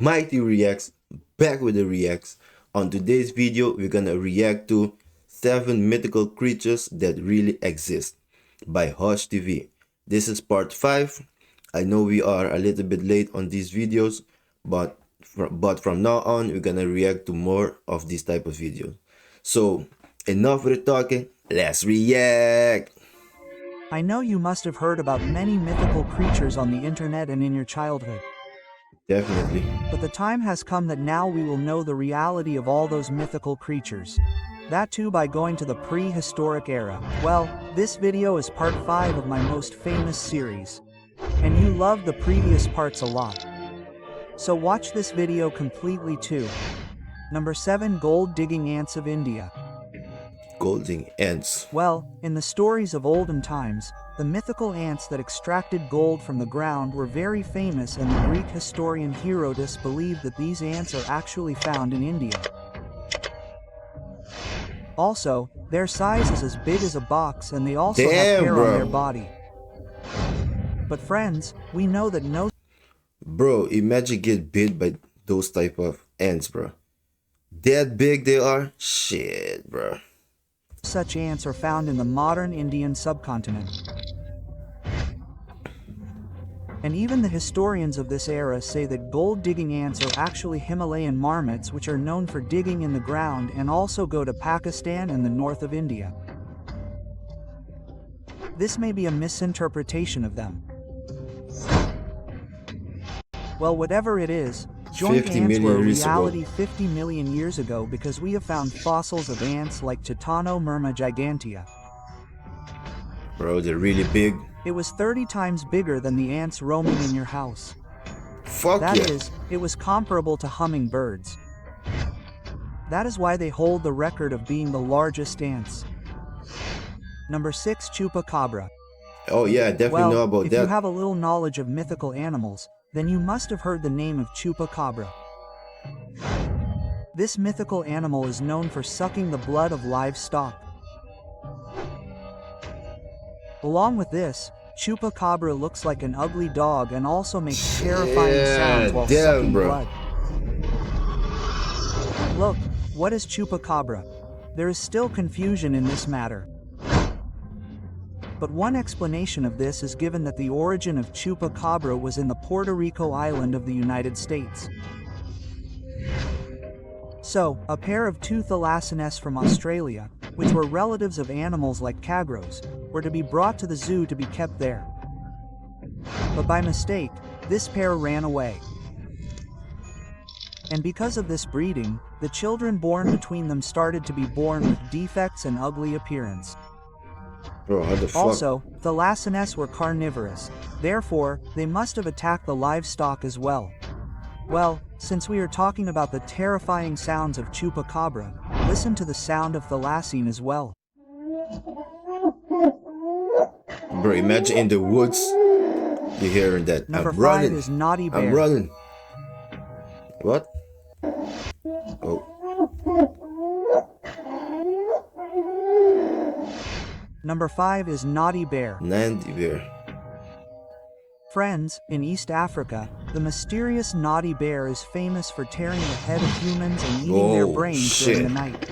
Mightyreacts, back with the reacts. On today's video, we're gonna react to 7 mythical creatures that really exist by Hosh TV. This is part 5. I know we are a little bit late on these videos, but from now on, we're gonna react to more of these type of videos. So, enough with the talking, let's react! I know you must have heard about many mythical creatures on the internet and in your childhood. Definitely. But the time has come that now we will know the reality of all those mythical creatures. That too by going to the prehistoric era. Well, this video is part 5 of my most famous series. And you loved the previous parts a lot. So watch this video completely too. Number 7, Gold Digging Ants of India. Golding ants. Well, in the stories of olden times, the mythical ants that extracted gold from the ground were very famous, and the Greek historian Herodotus believed that these ants are actually found in India. Also, their size is as big as a box, and they also have hair on their body. But friends, we know that no... Bro, imagine get bit by those type of ants, bro. That big they are? Shit, bro. Such ants are found in the modern Indian subcontinent. And even the historians of this era say that gold-digging ants are actually Himalayan marmots, which are known for digging in the ground and also go to Pakistan and the north of India. This may be a misinterpretation of them. Well, whatever it is, joint ants were a reality 50 million years ago, because we have found fossils of ants like Titanomyrma gigantea. Bro, they're really big. It was 30 times bigger than the ants roaming in your house. Fuck yeah. That is, it was comparable to hummingbirds. That is why they hold the record of being the largest ants. Number 6, Chupacabra. Oh yeah, I definitely know about that. If you have a little knowledge of mythical animals, then you must have heard the name of Chupacabra. This mythical animal is known for sucking the blood of livestock. Along with this, Chupacabra looks like an ugly dog and also makes terrifying sounds while sucking blood. Look, what is Chupacabra? There is still confusion in this matter. But one explanation of this is given that the origin of Chupacabra was in the Puerto Rico island of the United States. So, a pair of two thalassanes from Australia, which were relatives of animals like cagros, were to be brought to the zoo to be kept there. But by mistake, this pair ran away. And because of this breeding, the children born between them started to be born with defects and ugly appearance. Bro, how the fuck? Also, thalassanes were carnivorous, therefore, they must have attacked the livestock as well. Well, since we are talking about the terrifying sounds of Chupacabra, listen to the sound of thalassine as well. Bro, imagine in the woods, you're hearing that. Number I'm 5 running. is Naughty Bear. I'm running. What? Oh. Number 5 is Naughty Bear. Naughty Bear. Friends, in East Africa, the mysterious Naughty Bear is famous for tearing the head of humans and eating their brains during the night.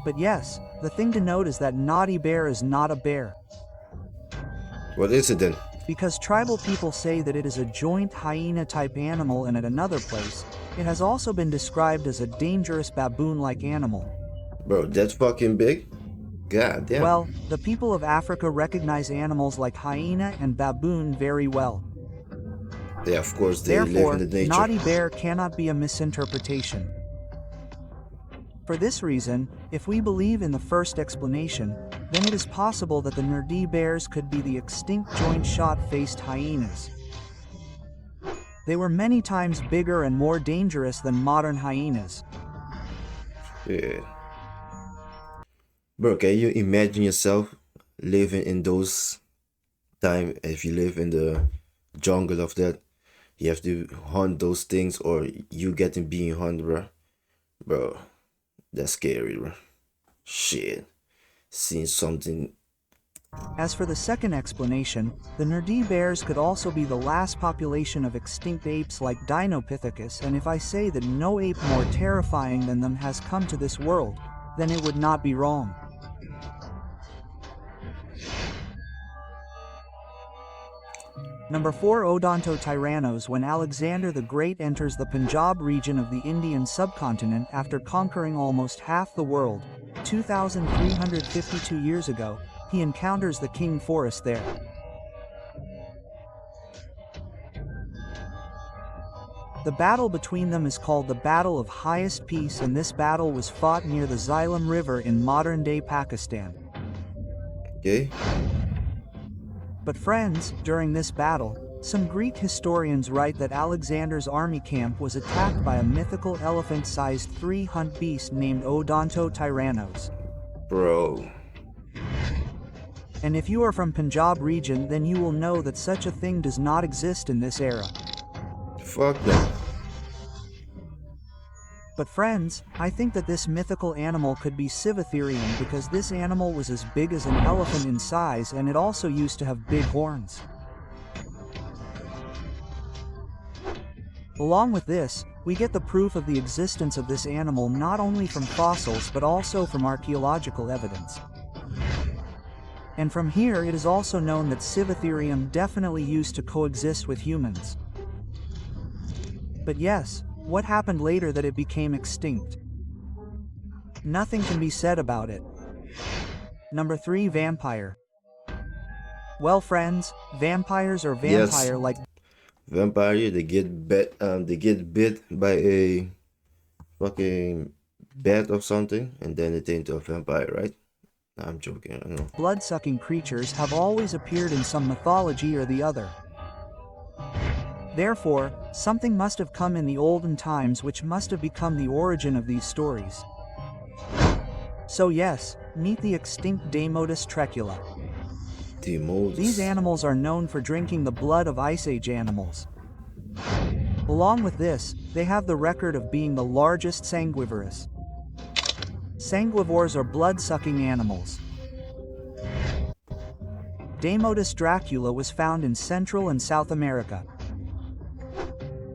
But yes, the thing to note is that Naughty Bear is not a bear. What is it then? Because tribal people say that it is a joint hyena-type animal, and at another place, it has also been described as a dangerous baboon-like animal. Bro, that's fucking big? God damn. Well, the people of Africa recognize animals like hyena and baboon very well. Yeah, of course, they live in the nature. Naughty Bear cannot be a misinterpretation. For this reason, if we believe in the first explanation, then it is possible that the Naughty Bears could be the extinct joint shot-faced hyenas. They were many times bigger and more dangerous than modern hyenas. Yeah. Bro, can you imagine yourself living in those times? If you live in the jungle of that, you have to hunt those things, or you getting being hunted, bro. Bro, that's scary, bro. Shit. Seeing something As for the second explanation, the Nerdy bears could also be the last population of extinct apes like Dinopithecus, and if I say that no ape more terrifying than them has come to this world, then it would not be wrong. Number 4, Odontotyrannos. When Alexander the Great enters the Punjab region of the Indian subcontinent after conquering almost half the world, 2,352 years ago, he encounters the king forest there. The battle between them is called the Battle of Highest Peace, and this battle was fought near the Jhelum River in modern-day Pakistan. Okay. But friends, during this battle, some Greek historians write that Alexander's army camp was attacked by a mythical elephant-sized three-hunt beast named Odontotyrannos. Bro. And if you are from Punjab region, then you will know that such a thing does not exist in this era. Fuck them. But friends, I think that this mythical animal could be Civatherium because this animal was as big as an elephant in size, and it also used to have big horns. Along with this, we get the proof of the existence of this animal not only from fossils but also from archaeological evidence. And from here it is also known that Civatherium definitely used to coexist with humans. But yes, what happened later that it became extinct? Nothing can be said about it. Number 3, Vampire. Well friends, vampires are vampire-like. Yes. Vampire, they get bit by a fucking bat or something, and then they turn into a vampire, right? Nah, I'm joking, I know. Blood-sucking creatures have always appeared in some mythology or the other. Therefore, something must have come in the olden times which must have become the origin of these stories. So yes, meet the extinct Demodus trecula. Demodus. These animals are known for drinking the blood of Ice Age animals. Along with this, they have the record of being the largest sanguivorous. Sanguivores are blood-sucking animals. Demodus dracula was found in Central and South America.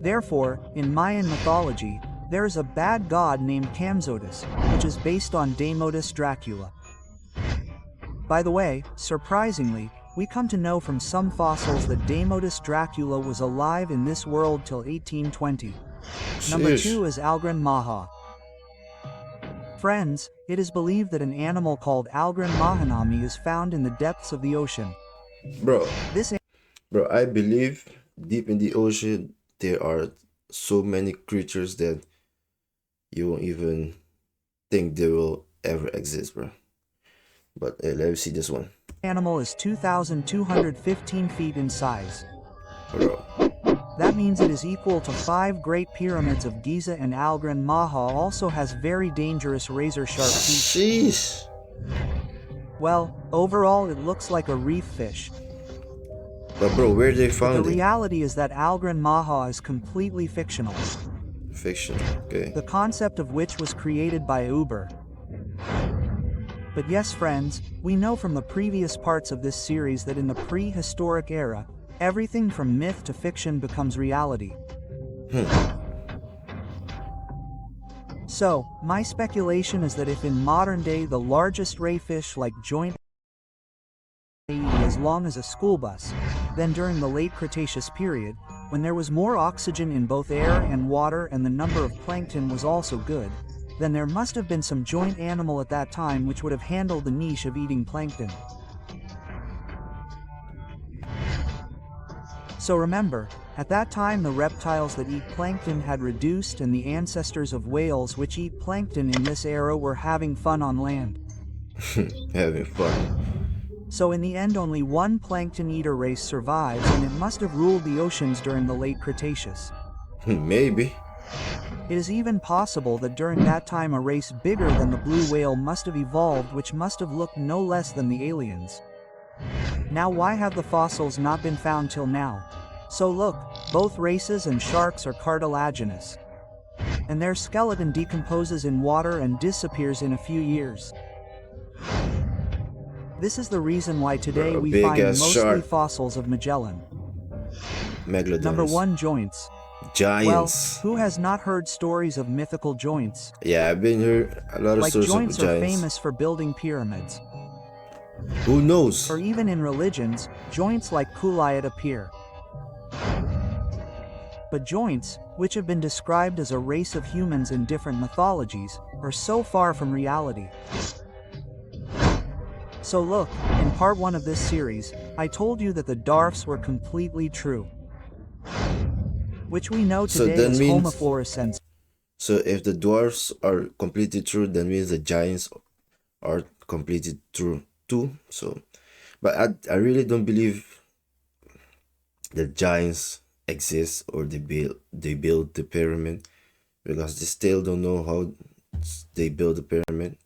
Therefore, in Mayan mythology, there is a bad god named Camzodus, which is based on Demodus dracula. By the way, surprisingly, we come to know from some fossils that Demodus dracula was alive in this world till 1820. Number 2 is Algren Maha. Friends, it is believed that an animal called Algren Mahanami is found in the depths of the ocean. Bro, I believe deep in the ocean there are so many creatures that you won't even think they will ever exist, bro. But let me see this one. Animal is 2,215 feet in size. Bro. That means it is equal to 5 Great Pyramids of Giza, and Algren Maha also has very dangerous razor-sharp teeth. Sheesh. Well, overall it looks like a reef fish. But bro, where they found it? The reality is that Algren Maha is completely fictional. Fiction, okay. The concept of which was created by Uber. But yes friends, we know from the previous parts of this series that in the prehistoric era, everything from myth to fiction becomes reality. So, my speculation is that if in modern day the largest ray fish like joint as long as a school bus, then during the late Cretaceous period, when there was more oxygen in both air and water and the number of plankton was also good, then there must have been some joint animal at that time which would have handled the niche of eating plankton. So remember, at that time the reptiles that eat plankton had reduced, and the ancestors of whales which eat plankton in this era were having fun on land. Having fun. So in the end only one plankton eater race survives, and it must have ruled the oceans during the late Cretaceous. Maybe. It is even possible that during that time a race bigger than the blue whale must have evolved, which must have looked no less than the aliens. Now why have the fossils not been found till now? So look, both races and sharks are cartilaginous. And their skeleton decomposes in water and disappears in a few years. This is the reason why today we Big find ass mostly shark. fossils of Magellan. Megalodons. Number 1, joints. Well, Giants. who has not heard stories of mythical joints? Yeah, I've been heard a lot of Like stories joints of are giants. famous for building pyramids. Who knows? Or even in religions, joints like Kulayat appear. But joints, which have been described as a race of humans in different mythologies, are so far from reality. So look, in part 1 of this series, I told you that the dwarfs were completely true. Which we know So today that as means- Homo floresiensis. So if the dwarfs are completely true, that means the giants are completely true too. So, but I really don't believe the giants exist or they build the pyramid, because they still don't know how they build the pyramid.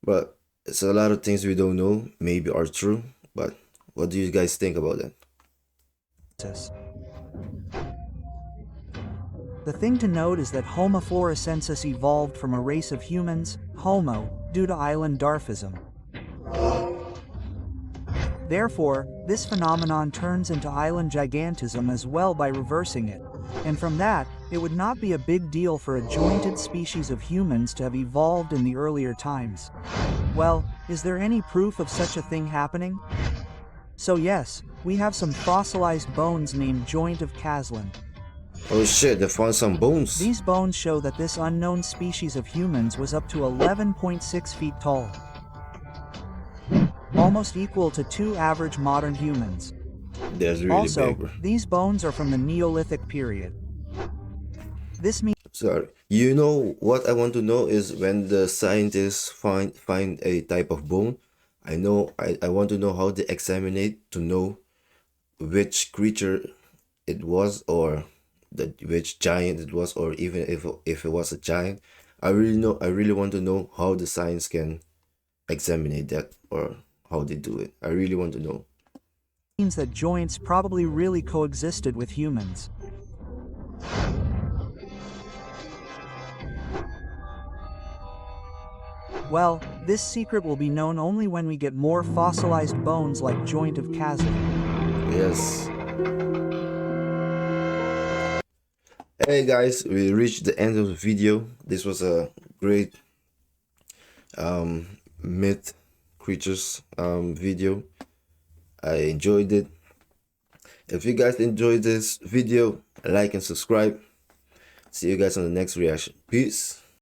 But it's a lot of things we don't know, maybe are true. But what do you guys think about that? The thing to note is that Homo floresiensis evolved from a race of humans, Homo, due to island dwarfism. Therefore, this phenomenon turns into island gigantism as well by reversing it. And from that, it would not be a big deal for a jointed species of humans to have evolved in the earlier times. Well, is there any proof of such a thing happening? So yes, we have some fossilized bones named Joint of Kazlan. Oh shit, they found some bones. These bones show that this unknown species of humans was up to 11.6 feet tall. Almost equal to 2 average modern humans. That's really Also, big, bro. these bones are from the Neolithic period. This means Sorry. You know what I want to know is when the scientists find a type of bone, I want to know how they examine it to know which creature it was, or which giant it was, or even if it was a giant. I really want to know how the science can examine that, or how they do it. I really want to know. that joints probably really coexisted with humans. Well, this secret will be known only when we get more fossilized bones like Joint of Kazlan. Yes. Hey guys, we reached the end of the video. This was a great myth creatures video. I enjoyed it. If you guys enjoyed this video, like and subscribe. See you guys on the next reaction. Peace.